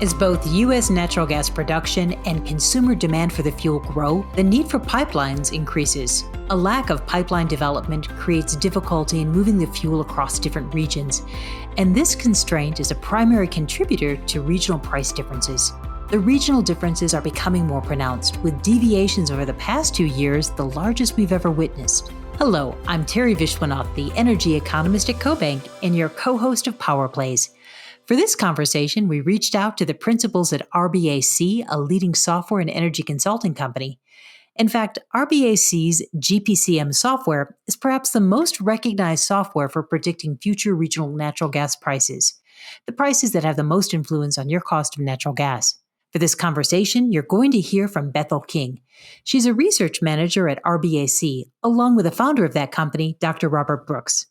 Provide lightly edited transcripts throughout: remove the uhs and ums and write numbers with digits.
As both U.S. natural gas production and consumer demand for the fuel grow, the need for pipelines increases. A lack of pipeline development creates difficulty in moving the fuel across different regions, and this constraint is a primary contributor to regional price differences. The regional differences are becoming more pronounced, with deviations over the past 2 years the largest we've ever witnessed. Hello, I'm Terry Vishwanath, the energy economist at CoBank and your co-host of Power Plays. For this conversation, we reached out to the principals at RBAC, a leading software and energy consulting company. In fact, RBAC's GPCM software is perhaps the most recognized software for predicting future regional natural gas prices, the prices that have the most influence on your cost of natural gas. For this conversation, you're going to hear from Bethel King. She's a research manager at RBAC, along with the founder of that company, Dr. Robert Brooks.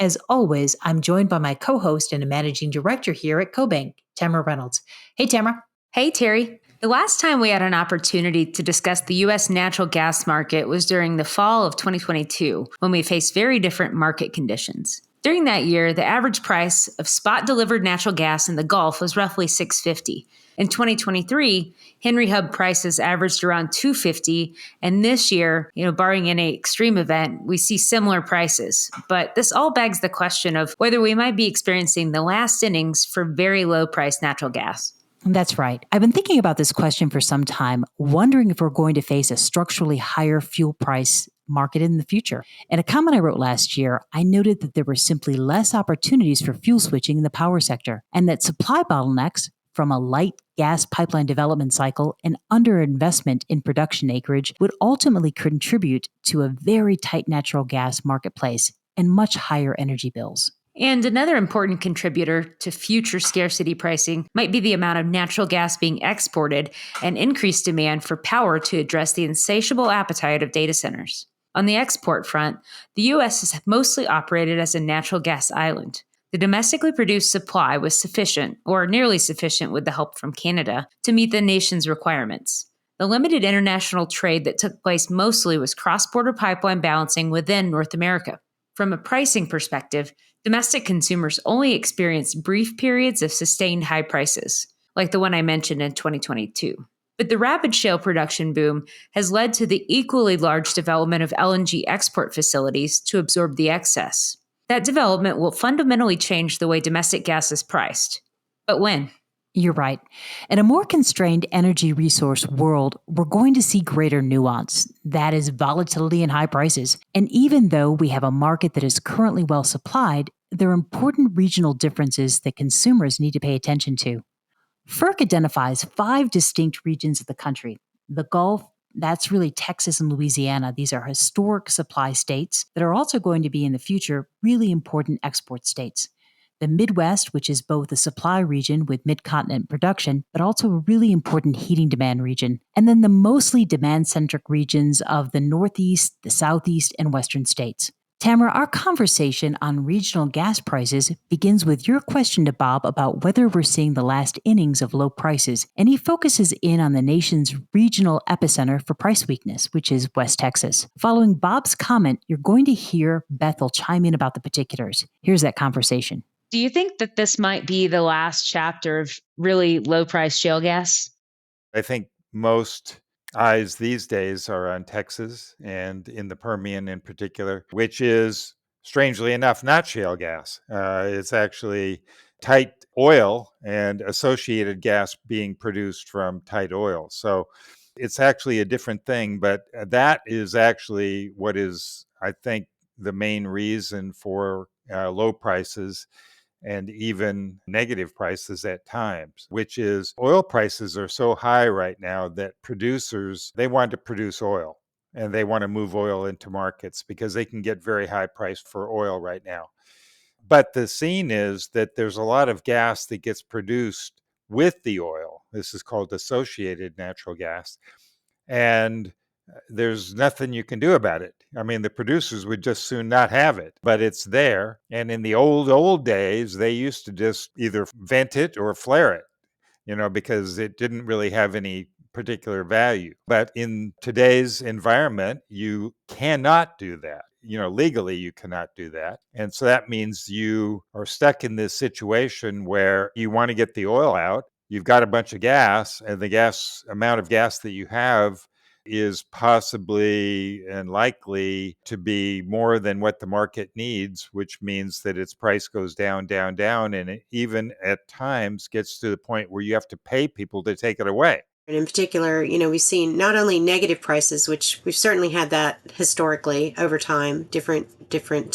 As always, I'm joined by my co-host and a managing director here at CoBank, Tamara Reynolds. Hey, Tamara. Hey, Terry. The last time we had an opportunity to discuss the U.S. natural gas market was during the fall of 2022, when we faced very different market conditions. During that year, the average price of spot-delivered natural gas in the Gulf was roughly $6.50. In 2023, Henry Hub prices averaged around $2.50, and this year, barring any extreme event, we see similar prices. But this all begs the question of whether we might be experiencing the last innings for very low-priced natural gas. That's right. I've been thinking about this question for some time, wondering if we're going to face a structurally higher fuel price market in the future. In a comment I wrote last year, I noted that there were simply less opportunities for fuel switching in the power sector, and that supply bottlenecks from a light gas pipeline development cycle and underinvestment in production acreage would ultimately contribute to a very tight natural gas marketplace and much higher energy bills. And another important contributor to future scarcity pricing might be the amount of natural gas being exported and increased demand for power to address the insatiable appetite of data centers. On the export front, the U.S. has mostly operated as a natural gas island. The domestically produced supply was sufficient, or nearly sufficient with the help from Canada, to meet the nation's requirements. The limited international trade that took place mostly was cross-border pipeline balancing within North America. From a pricing perspective, domestic consumers only experienced brief periods of sustained high prices, like the one I mentioned in 2022. But the rapid shale production boom has led to the equally large development of LNG export facilities to absorb the excess. That development will fundamentally change the way domestic gas is priced. But when? You're right. In a more constrained energy resource world, we're going to see greater nuance. That is volatility and high prices. And even though we have a market that is currently well supplied, there are important regional differences that consumers need to pay attention to. FERC identifies 5 distinct regions of the country. The Gulf, that's really Texas and Louisiana. These are historic supply states that are also going to be in the future really important export states. The Midwest, which is both a supply region with mid-continent production, but also a really important heating demand region. And then the mostly demand-centric regions of the Northeast, the Southeast, and Western states. Tamara, our conversation on regional gas prices begins with your question to Bob about whether we're seeing the last innings of low prices, and he focuses in on the nation's regional epicenter for price weakness, which is West Texas. Following Bob's comment, you're going to hear Bethel chime in about the particulars. Here's that conversation. Do you think that this might be the last chapter of really low-priced shale gas? I think most eyes these days are on Texas and in the Permian in particular, which is, strangely enough, not shale gas. It's actually tight oil and associated gas being produced from tight oil. So it's actually a different thing, but that is actually what is, I think, the main reason for low prices and even negative prices at times, which is oil prices are so high right now that producers, they want to produce oil and they want to move oil into markets because they can get very high price for oil right now. But the scene is that there's a lot of gas that gets produced with the oil. This is called associated natural gas. And there's nothing you can do about it. I mean, the producers would just soon not have it, but it's there. And in the old days, they used to just either vent it or flare it, because it didn't really have any particular value. But in today's environment, you cannot do that. Legally, you cannot do that. And so that means you are stuck in this situation where you want to get the oil out, you've got a bunch of gas, and the gas amount of gas that you have is possibly and likely to be more than what the market needs, which means that its price goes down, down, down, and it even at times gets to the point where you have to pay people to take it away. And in particular, we've seen not only negative prices, which we've certainly had that historically over time, different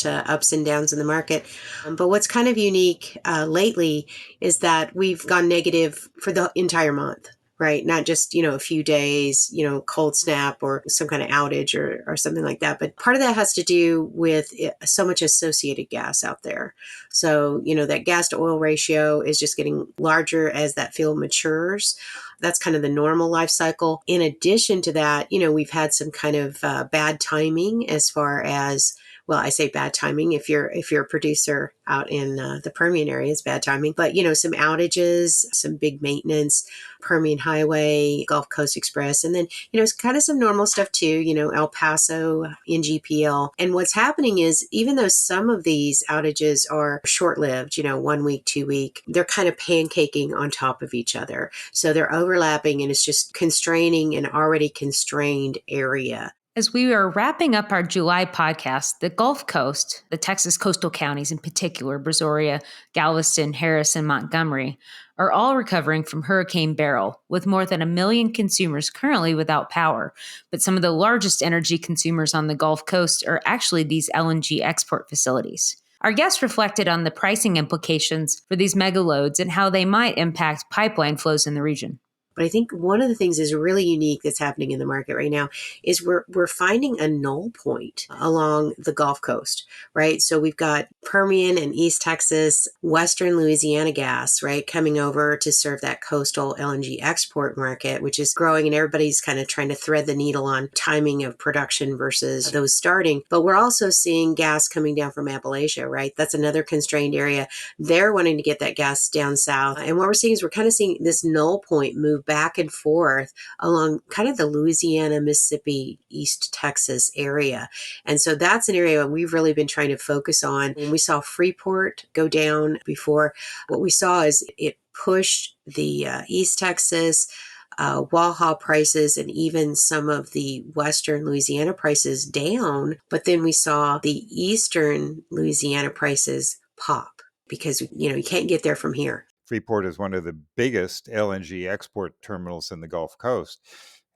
ups and downs in the market. But what's kind of unique lately is that we've gone negative for the entire month. Right. Not just, a few days, cold snap or some kind of outage or something like that. But part of that has to do with so much associated gas out there. So, that gas to oil ratio is just getting larger as that field matures. That's kind of the normal life cycle. In addition to that, we've had some kind of bad timing as far as, well, I say bad timing. If you're a producer out in the Permian area, it's bad timing. But some outages, some big maintenance, Permian Highway, Gulf Coast Express, and then it's kind of some normal stuff too. El Paso, NGPL. And what's happening is even though some of these outages are short-lived, 1 week, 2 week, they're kind of pancaking on top of each other. So they're overlapping, and it's just constraining an already constrained area. As we are wrapping up our July podcast, the Gulf Coast, the Texas coastal counties in particular, Brazoria, Galveston, Harris, and Montgomery, are all recovering from Hurricane Beryl, with more than 1 million consumers currently without power. But some of the largest energy consumers on the Gulf Coast are actually these LNG export facilities. Our guest reflected on the pricing implications for these megaloads and how they might impact pipeline flows in the region. But I think one of the things is really unique that's happening in the market right now is we're finding a null point along the Gulf Coast, right? So we've got Permian and East Texas, Western Louisiana gas, right, coming over to serve that coastal LNG export market, which is growing, and everybody's kind of trying to thread the needle on timing of production versus those starting. But we're also seeing gas coming down from Appalachia, right? That's another constrained area. They're wanting to get that gas down south. And what we're seeing is we're kind of seeing this null point move back and forth along kind of the Louisiana, Mississippi, East Texas area. And so that's an area we've really been trying to focus on. When we saw Freeport go down before, what we saw is it pushed the East Texas, Waha prices and even some of the Western Louisiana prices down. But then we saw the Eastern Louisiana prices pop because, you can't get there from here. Freeport is one of the biggest LNG export terminals in the Gulf Coast.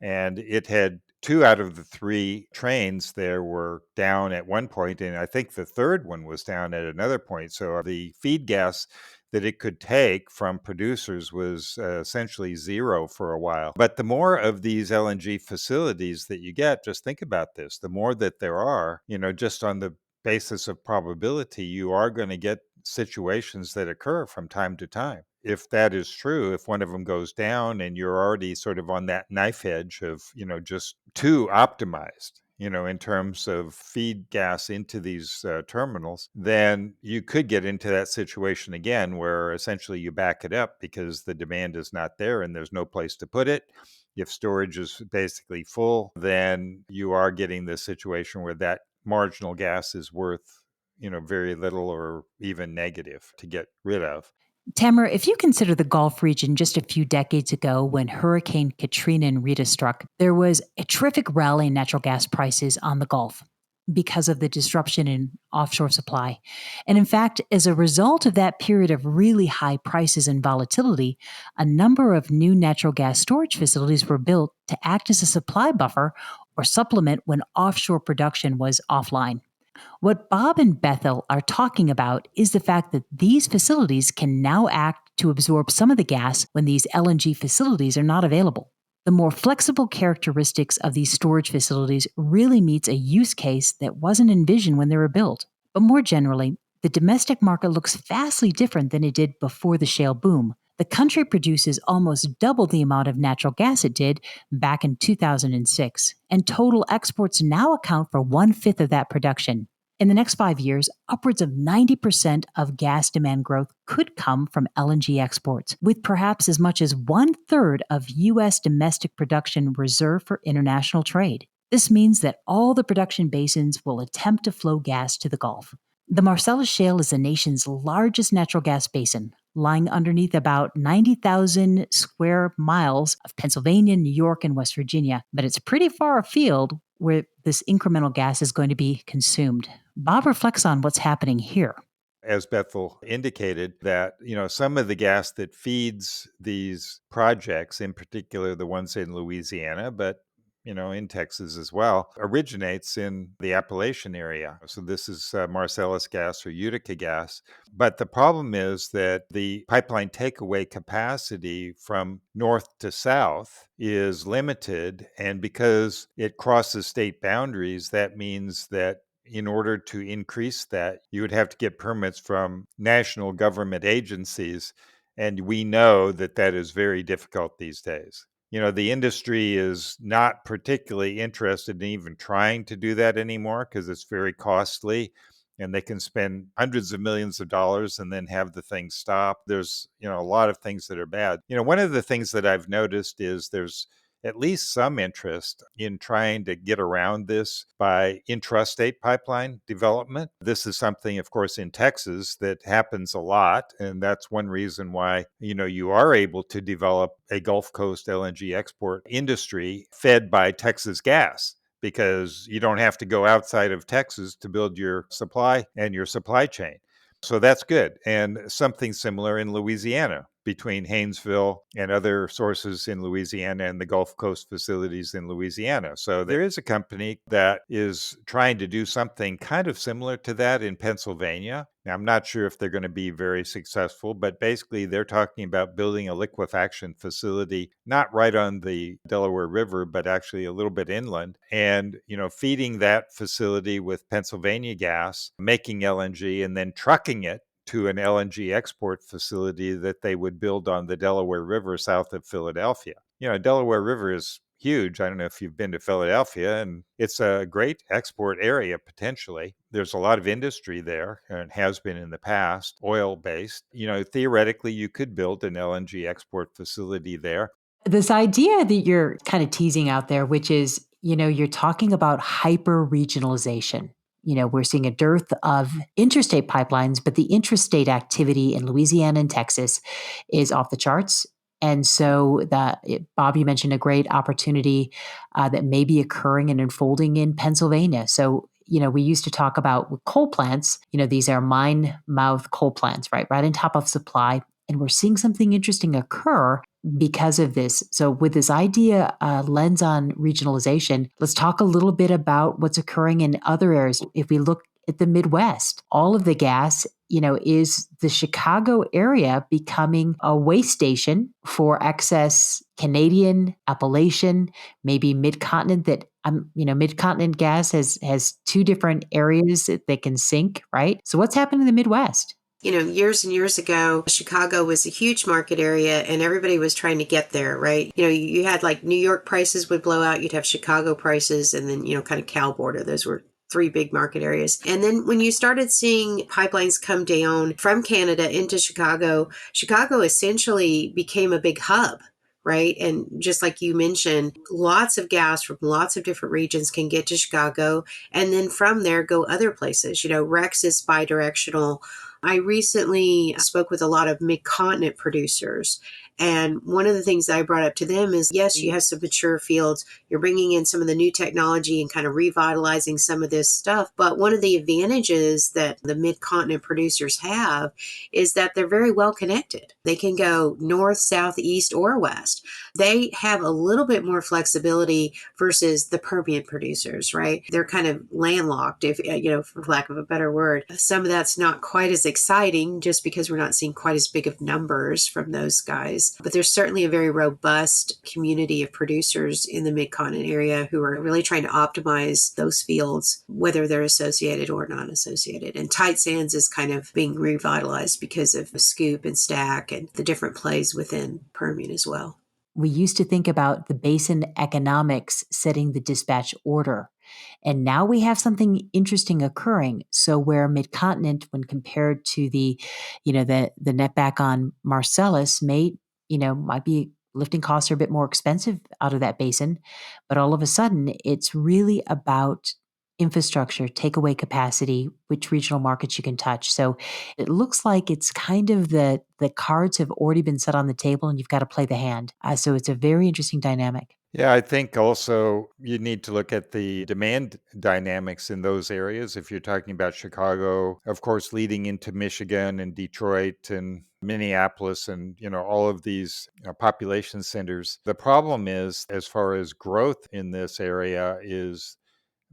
And it had 2 out of the 3 trains there were down at one point, and I think the third one was down at another point. So the feed gas that it could take from producers was essentially zero for a while. But the more of these LNG facilities that you get, just think about this, the more that there are, just on the basis of probability, you are going to get situations that occur from time to time. If that is true, if one of them goes down and you're already sort of on that knife edge of, just too optimized, in terms of feed gas into these terminals, then you could get into that situation again where essentially you back it up because the demand is not there and there's no place to put it. If storage is basically full, then you are getting this situation where that marginal gas is worth very little or even negative to get rid of. Tamara, if you consider the Gulf region just a few decades ago when Hurricane Katrina and Rita struck, there was a terrific rally in natural gas prices on the Gulf because of the disruption in offshore supply. And in fact, as a result of that period of really high prices and volatility, a number of new natural gas storage facilities were built to act as a supply buffer or supplement when offshore production was offline. What Bob and Bethel are talking about is the fact that these facilities can now act to absorb some of the gas when these LNG facilities are not available. The more flexible characteristics of these storage facilities really meets a use case that wasn't envisioned when they were built. But more generally, the domestic market looks vastly different than it did before the shale boom. The country produces almost double the amount of natural gas it did back in 2006, and total exports now account for 1/5 of that production. In the next 5 years, upwards of 90% of gas demand growth could come from LNG exports, with perhaps as much as 1/3 of U.S. domestic production reserved for international trade. This means that all the production basins will attempt to flow gas to the Gulf. The Marcellus Shale is the nation's largest natural gas basin, lying underneath about 90,000 square miles of Pennsylvania, New York, and West Virginia. But it's pretty far afield where this incremental gas is going to be consumed. Bob reflects on what's happening here. As Bethel indicated, that some of the gas that feeds these projects, in particular the ones in Louisiana, but in Texas as well, originates in the Appalachian area. So this is Marcellus gas or Utica gas. But the problem is that the pipeline takeaway capacity from north to south is limited. And because it crosses state boundaries, that means that in order to increase that, you would have to get permits from national government agencies. And we know that that is very difficult these days. The industry is not particularly interested in even trying to do that anymore because it's very costly and they can spend hundreds of millions of dollars and then have the thing stop. There's, a lot of things that are bad. One of the things that I've noticed is there's at least some interest in trying to get around this by intrastate pipeline development. This is something, of course, in Texas that happens a lot. And that's one reason why, you are able to develop a Gulf Coast LNG export industry fed by Texas gas, because you don't have to go outside of Texas to build your supply and your supply chain. So that's good. And something similar in Louisiana between Haynesville and other sources in Louisiana and the Gulf Coast facilities in Louisiana. So there is a company that is trying to do something kind of similar to that in Pennsylvania. Now, I'm not sure if they're going to be very successful, but basically they're talking about building a liquefaction facility, not right on the Delaware River, but actually a little bit inland, and, feeding that facility with Pennsylvania gas, making LNG, and then trucking it to an LNG export facility that they would build on the Delaware River south of Philadelphia. Delaware River is huge. I don't know if you've been to Philadelphia, and it's a great export area potentially. There's a lot of industry there and has been in the past, oil-based. Theoretically, you could build an LNG export facility there. This idea that you're kind of teasing out there, which is, you're talking about hyper regionalization. We're seeing a dearth of interstate pipelines, but the intrastate activity in Louisiana and Texas is off the charts. And so Bob, you mentioned a great opportunity that may be occurring and unfolding in Pennsylvania. So, we used to talk about coal plants, these are mine mouth coal plants, right on top of supply. And we're seeing something interesting occur because of this. So with this idea lens on regionalization, let's talk a little bit about what's occurring in other areas. If we look at the Midwest, all of the gas, is the Chicago area becoming a way station for excess Canadian, Appalachian, maybe mid-continent that, mid-continent gas has two different areas that they can sink, right? So what's happening in the Midwest? Years and years ago, Chicago was a huge market area and everybody was trying to get there, right? You had like New York prices would blow out, you'd have Chicago prices, and then, kind of Cal border. Those were three big market areas. And then when you started seeing pipelines come down from Canada into Chicago, Chicago essentially became a big hub. Right. And just like you mentioned, lots of gas from lots of different regions can get to Chicago and then from there go other places. Rex is bidirectional. I recently spoke with a lot of mid-continent producers. And one of the things that I brought up to them is, yes, you have some mature fields. You're bringing in some of the new technology and kind of revitalizing some of this stuff. But one of the advantages that the mid-continent producers have is that they're very well connected. They can go north, south, east, or west. They have a little bit more flexibility versus the Permian producers, right? They're kind of landlocked, if for lack of a better word. Some of that's not quite as exciting just because we're not seeing quite as big of numbers from those guys. But there's certainly a very robust community of producers in the mid-continent area who are really trying to optimize those fields, whether they're associated or not associated. And tight sands is kind of being revitalized because of the scoop and stack and the different plays within Permian as well. We used to think about the basin economics setting the dispatch order. And now we have something interesting occurring. So where mid-continent, when compared to the netback on Marcellus might be lifting costs are a bit more expensive out of that basin, but all of a sudden it's really about infrastructure, takeaway capacity, which regional markets you can touch. So it looks like it's kind of the cards have already been set on the table and you've got to play the hand. So it's a very interesting dynamic. Yeah, I think also you need to look at the demand dynamics in those areas. If you're talking about Chicago, of course, leading into Michigan and Detroit and Minneapolis and, all of these population centers. The problem is, as far as growth in this area, is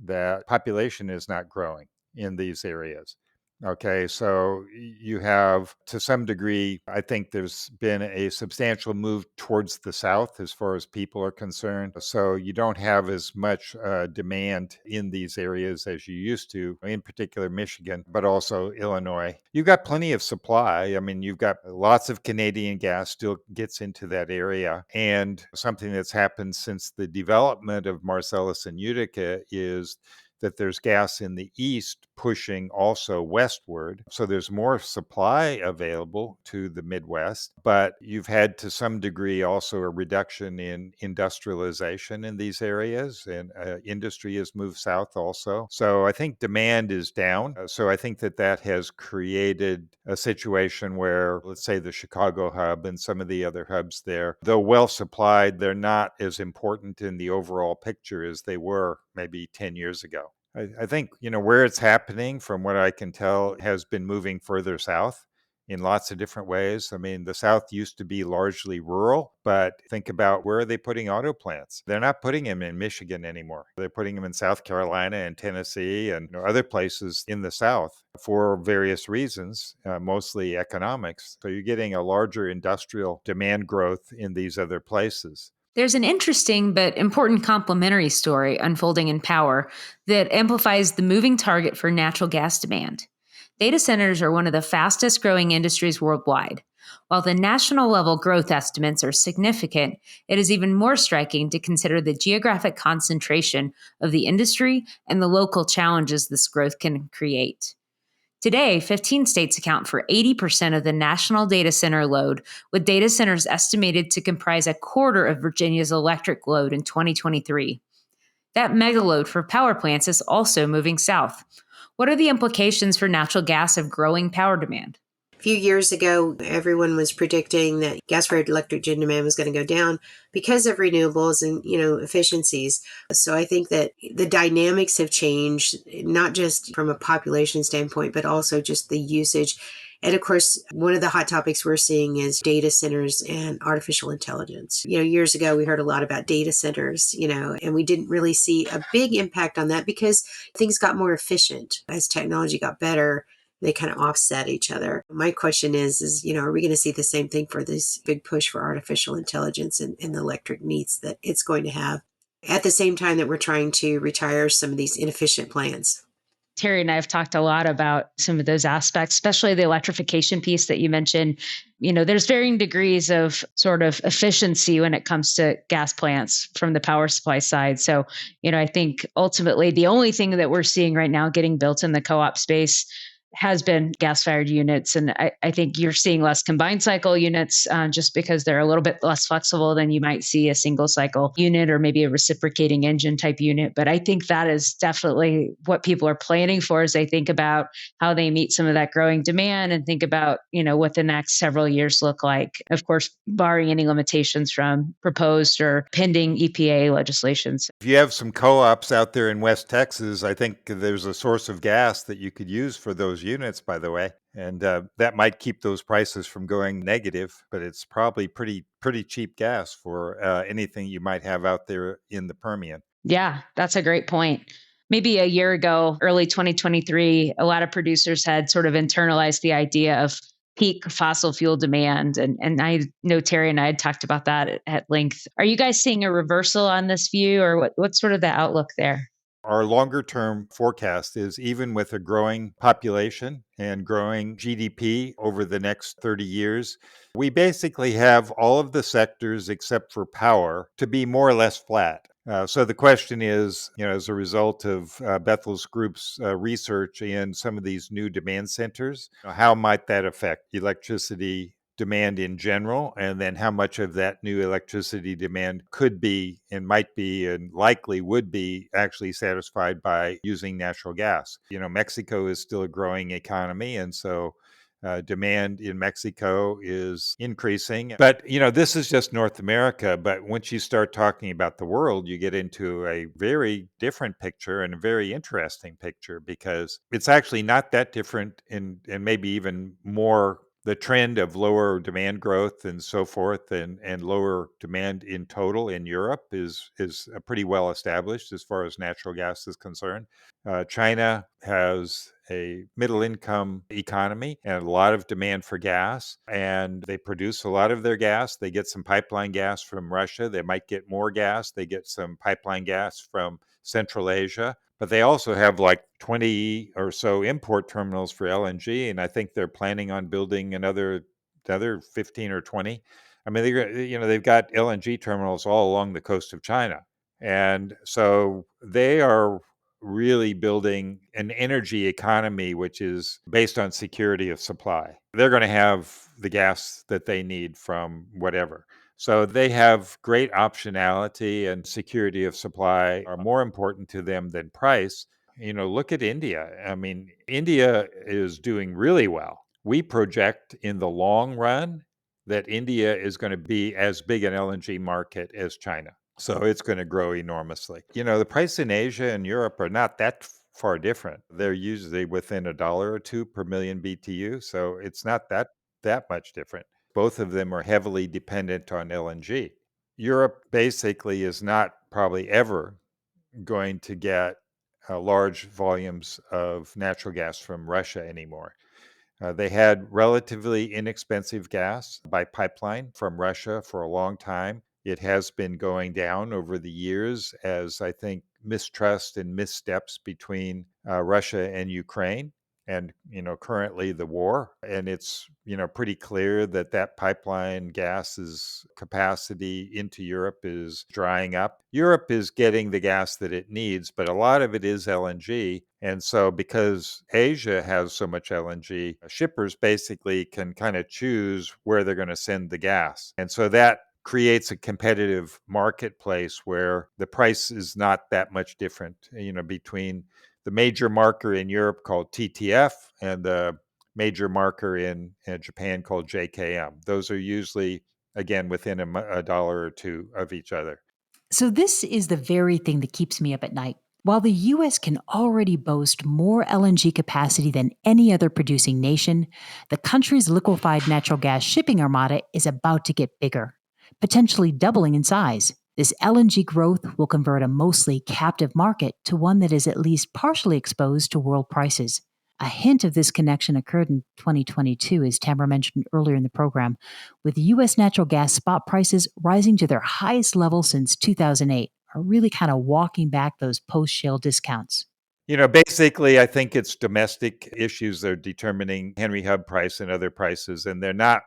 that population is not growing in these areas. Okay, so you have, to some degree, I think there's been a substantial move towards the south as far as people are concerned. So you don't have as much demand in these areas as you used to, in particular Michigan, but also Illinois. You've got plenty of supply. I mean, you've got lots of Canadian gas still gets into that area. And something that's happened since the development of Marcellus and Utica is that there's gas in the east pushing also westward. So there's more supply available to the Midwest, but you've had to some degree also a reduction in industrialization in these areas, and industry has moved south also. So I think demand is down. So I think that has created a situation where, let's say, the Chicago hub and some of the other hubs there, though well supplied, they're not as important in the overall picture as they were maybe 10 years ago. I think, where it's happening, from what I can tell, has been moving further south in lots of different ways. I mean, the South used to be largely rural, but think about, where are they putting auto plants? They're not putting them in Michigan anymore. They're putting them in South Carolina and Tennessee and other places in the South for various reasons, mostly economics. So you're getting a larger industrial demand growth in these other places. There's an interesting but important complementary story unfolding in power that amplifies the moving target for natural gas demand. Data centers are one of the fastest growing industries worldwide. While the national level growth estimates are significant, it is even more striking to consider the geographic concentration of the industry and the local challenges this growth can create. Today, 15 states account for 80% of the national data center load, with data centers estimated to comprise a quarter of Virginia's electric load in 2023. That megaload for power plants is also moving south. What are the implications for natural gas of growing power demand? A few years ago, everyone was predicting that gas-fired electric demand was going to go down because of renewables and, efficiencies. So I think that the dynamics have changed, not just from a population standpoint, but also just the usage. And of course, one of the hot topics we're seeing is data centers and artificial intelligence. Years ago, we heard a lot about data centers, and we didn't really see a big impact on that because things got more efficient as technology got better. They kind of offset each other. My question is, are we going to see the same thing for this big push for artificial intelligence and the electric needs that it's going to have at the same time that we're trying to retire some of these inefficient plants? Terry and I have talked a lot about some of those aspects, especially the electrification piece that you mentioned. There's varying degrees of sort of efficiency when it comes to gas plants from the power supply side. So, I think ultimately the only thing that we're seeing right now getting built in the co-op space has been gas-fired units. And I think you're seeing less combined cycle units just because they're a little bit less flexible than you might see a single cycle unit or maybe a reciprocating engine type unit. But I think that is definitely what people are planning for as they think about how they meet some of that growing demand and think about, what the next several years look like. Of course, barring any limitations from proposed or pending EPA legislations. If you have some co-ops out there in West Texas, I think there's a source of gas that you could use for those units, by the way. And that might keep those prices from going negative, but it's probably pretty cheap gas for anything you might have out there in the Permian. Yeah, that's a great point. Maybe a year ago, early 2023, a lot of producers had sort of internalized the idea of peak fossil fuel demand. And I know Terry and I had talked about that at length. Are you guys seeing a reversal on this view, or what's sort of the outlook there? Our longer term forecast is, even with a growing population and growing GDP over the next 30 years, we basically have all of the sectors except for power to be more or less flat. So the question is, as a result of Bethel's group's research in some of these new demand centers, how might that affect electricity demand in general, and then how much of that new electricity demand could be and might be and likely would be actually satisfied by using natural gas. Mexico is still a growing economy, and so demand in Mexico is increasing. But, this is just North America. But once you start talking about the world, you get into a very different picture and a very interesting picture, because it's actually not that different, and maybe even more. The trend of lower demand growth and so forth, and lower demand in total in Europe is pretty well established as far as natural gas is concerned. China has a middle income economy and a lot of demand for gas, and they produce a lot of their gas. They get some pipeline gas from Russia. They might get more gas. They get some pipeline gas from Central Asia. But they also have like 20 or so import terminals for LNG, and I think they're planning on building another 15 or 20. I mean, they've got LNG terminals all along the coast of China, and so they are really building an energy economy which is based on security of supply. They're going to have the gas that they need from whatever. So they have great optionality, and security of supply are more important to them than price. Look at India. I mean, India is doing really well. We project in the long run that India is going to be as big an LNG market as China. So it's going to grow enormously. The price in Asia and Europe are not that far different. They're usually within $1 or $2 per million BTU. So it's not that much different. Both of them are heavily dependent on LNG. Europe basically is not probably ever going to get large volumes of natural gas from Russia anymore. They had relatively inexpensive gas by pipeline from Russia for a long time. It has been going down over the years as, I think, mistrust and missteps between Russia and Ukraine, and currently the war. And it's pretty clear that pipeline gas's capacity into Europe is drying up. Europe is getting the gas that it needs, but a lot of it is LNG. And so because Asia has so much LNG, shippers basically can kind of choose where they're going to send the gas. And so that creates a competitive marketplace where the price is not that much different, between the major marker in Europe called TTF and the major marker in Japan called JKM. Those are usually, again, within a dollar or two of each other. So this is the very thing that keeps me up at night. While the U.S. can already boast more LNG capacity than any other producing nation, the country's liquefied natural gas shipping armada is about to get bigger, potentially doubling in size. This LNG growth will convert a mostly captive market to one that is at least partially exposed to world prices. A hint of this connection occurred in 2022, as Tamara mentioned earlier in the program, with U.S. natural gas spot prices rising to their highest level since 2008, are really kind of walking back those post-shale discounts. Basically, I think it's domestic issues that are determining Henry Hub price and other prices, and they're not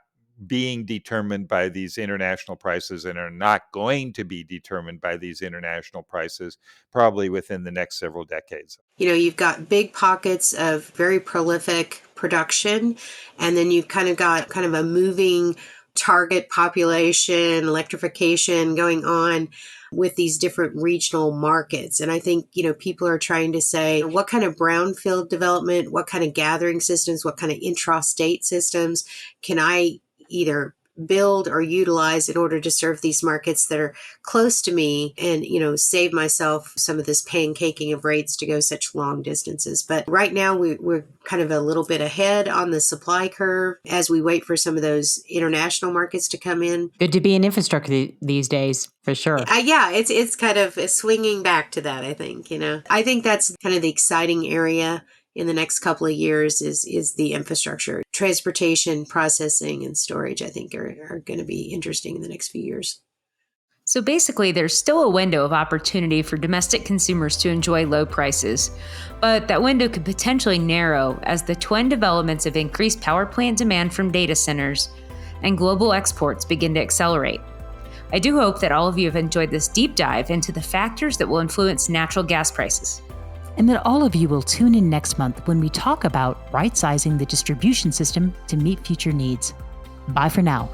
being determined by these international prices, and are not going to be determined by these international prices probably within the next several decades. You've got big pockets of very prolific production, and then you've kind of got a moving target population, electrification going on with these different regional markets. And I think, people are trying to say, what kind of brownfield development, what kind of gathering systems, what kind of intrastate systems can I either build or utilize in order to serve these markets that are close to me, and save myself some of this pancaking of rates to go such long distances. But right now we're kind of a little bit ahead on the supply curve as we wait for some of those international markets to come in. Good to be in infrastructure these days, for sure. Yeah, it's kind of swinging back to that, I think. I think that's kind of the exciting area in the next couple of years is the infrastructure. Transportation, processing, and storage, I think, are going to be interesting in the next few years. So basically, there's still a window of opportunity for domestic consumers to enjoy low prices, but that window could potentially narrow as the twin developments of increased power plant demand from data centers and global exports begin to accelerate. I do hope that all of you have enjoyed this deep dive into the factors that will influence natural gas prices. And that all of you will tune in next month when we talk about right-sizing the distribution system to meet future needs. Bye for now.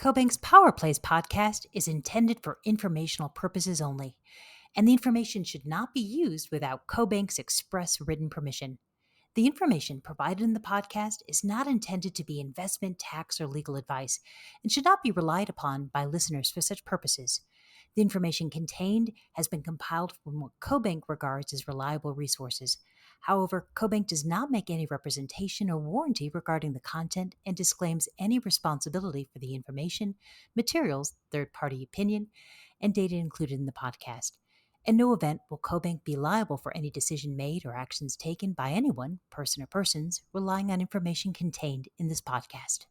CoBank's Power Plays podcast is intended for informational purposes only, and the information should not be used without CoBank's express written permission. The information provided in the podcast is not intended to be investment, tax, or legal advice and should not be relied upon by listeners for such purposes. The information contained has been compiled from what CoBank regards as reliable resources. However, CoBank does not make any representation or warranty regarding the content and disclaims any responsibility for the information, materials, third-party opinion, and data included in the podcast. In no event will CoBank be liable for any decision made or actions taken by anyone, person or persons, relying on information contained in this podcast.